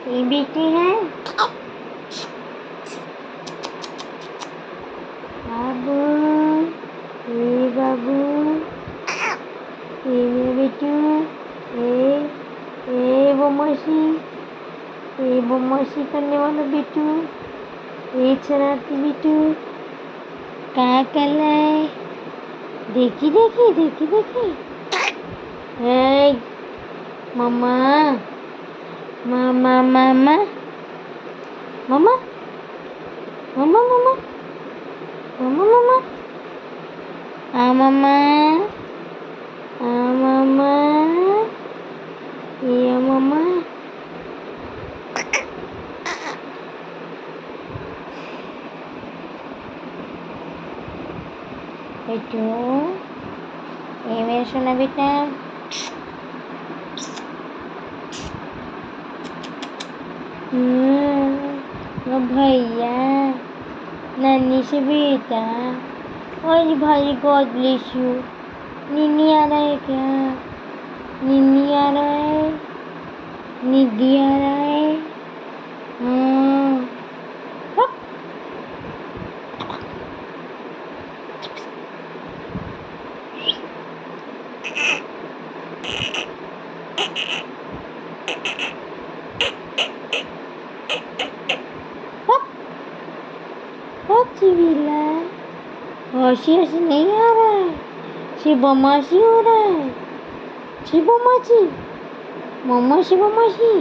ये बेटी है बाबू, ये बाबू, ये मेरा बेटू, ये वो मौसी करने वाला बेटू, ये शरारती बेटू क्या कर रहा है? देखी देखी देखी देखी। हे मम्मा मामा मामा मम्मा मम्मा मम्मा मम्मा मम्मा मम्मा मम्मा ये मम्मा बेटू, ये मेरा सोना बेटा। वो भैया नानी से बेटा, और भाई गॉड ब्लेस यू। नीनी आ रहा है क्या? नीनी आ रहा है, निधि आ रहा है। हप। हप। हप चिविला हसी हसी नहीं आ रहा है, शिवमासी हो रहा है। शिवमासी, मम्मा शिवमासी।